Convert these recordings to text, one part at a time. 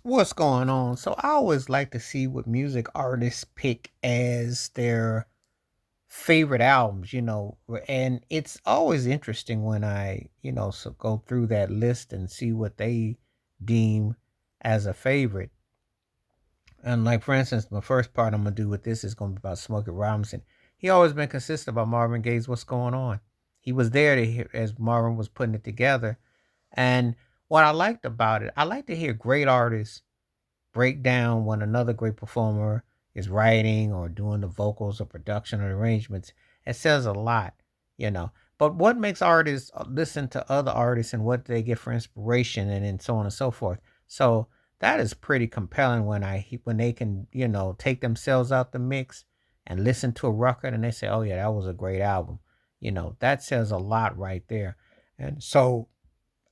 What's going on? So I always like to see what music artists pick as their favorite albums, and it's always interesting when I go through that list and see what they deem as a favorite. And like for instance, my first part I'm gonna do with this is gonna be about Smokey Robinson. He always been consistent about Marvin Gaye's "What's Going On." He was there to hear as Marvin was putting it together, and what I liked about it, I like to hear great artists break down when another great performer is writing or doing the vocals or production or arrangements. It says a lot, you know. But what makes artists listen to other artists and what they get for inspiration and then so on and so forth. So that is pretty compelling when they can take themselves out the mix and listen to a record and they say, oh yeah, that was a great album. That says a lot right there. And so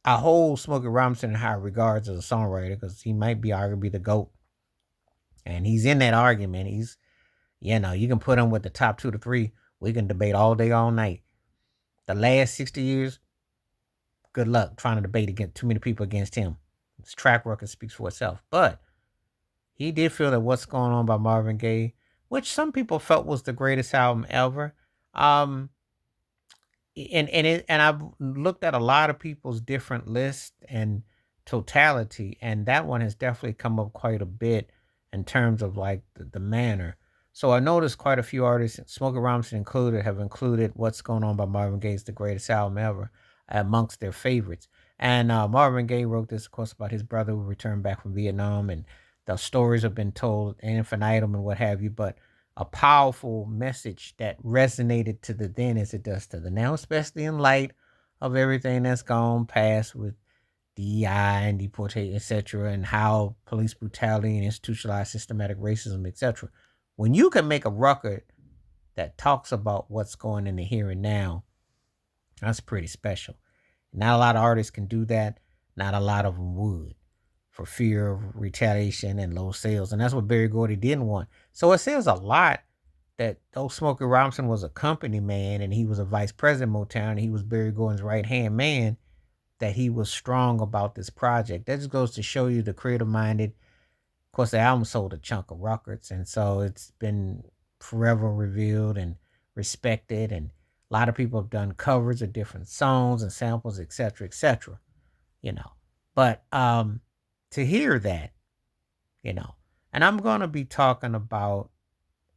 I hold Smokey Robinson in high regards as a songwriter because he might be arguably the GOAT. And he's in that argument. You can put him with the top 2 to 3. We can debate all day, all night. The last 60 years, good luck trying to debate against too many people against him. His track record speaks for itself. But he did feel that What's Going On by Marvin Gaye, which some people felt was the greatest album ever. Um, and I've looked at a lot of people's different lists and totality, and that one has definitely come up quite a bit in terms of like the manner. So I noticed quite a few artists, Smokey Robinson included, have included "What's Going On" by Marvin Gaye as the greatest album ever amongst their favorites. And Marvin Gaye wrote this, of course, about his brother who returned back from Vietnam, and the stories have been told ad infinitum and what have you. But a powerful message that resonated to the then as it does to the now, especially in light of everything that's gone past with DEI and deportation, etc., and how police brutality and institutionalized systematic racism, etc. When you can make a record that talks about what's going in the here and now, that's pretty special. Not a lot of artists can do that. Not a lot of them would for fear of retaliation and low sales. And that's what Barry Gordy didn't want. So it says a lot that though Smokey Robinson was a company man and he was a vice president of Motown and he was Barry Gordon's right hand man, that he was strong about this project. That just goes to show you the creative minded. Of course, the album sold a chunk of records, and so it's been forever revealed and respected. And a lot of people have done covers of different songs and samples, etc., etc. You know, but to hear that, you know, and I'm gonna be talking about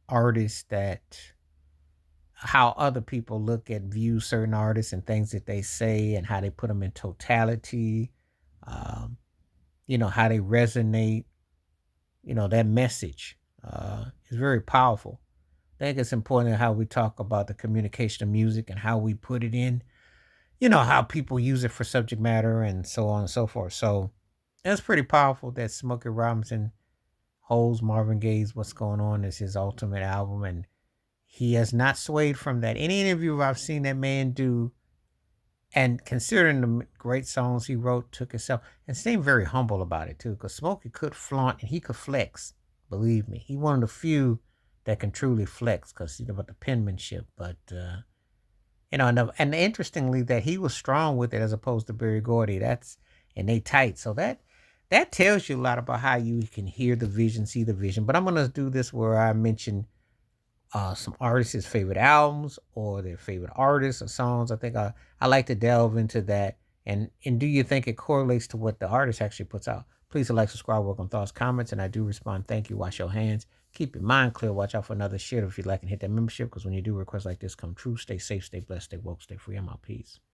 artists that how other people view certain artists and things that they say and how they put them in totality, um, how they resonate, that message is very powerful. I think it's important how we talk about the communication of music and how we put it in, how people use it for subject matter and so on and so forth. So it's pretty powerful that Smokey Robinson holds Marvin Gaye's "What's Going On" as his ultimate album, and he has not swayed from that. Any interview I've seen that man do, and considering the great songs he wrote, took himself, and seemed very humble about it too, because Smokey could flaunt and he could flex. Believe me, he one of the few that can truly flex because about the penmanship. But and interestingly, that he was strong with it as opposed to Barry Gordy. And they tight, so that tells you a lot about how you can hear the vision, see the vision. But I'm gonna do this where I mention some artists' favorite albums or their favorite artists or songs. I like to delve into that. And do you think it correlates to what the artist actually puts out? Please like, subscribe, welcome thoughts, comments, and I do respond. Thank you. Wash your hands. Keep your mind clear. Watch out for another shit if you like and hit that membership because when you do requests like this come true, stay safe, stay blessed, stay woke, stay free. I'm out. Peace.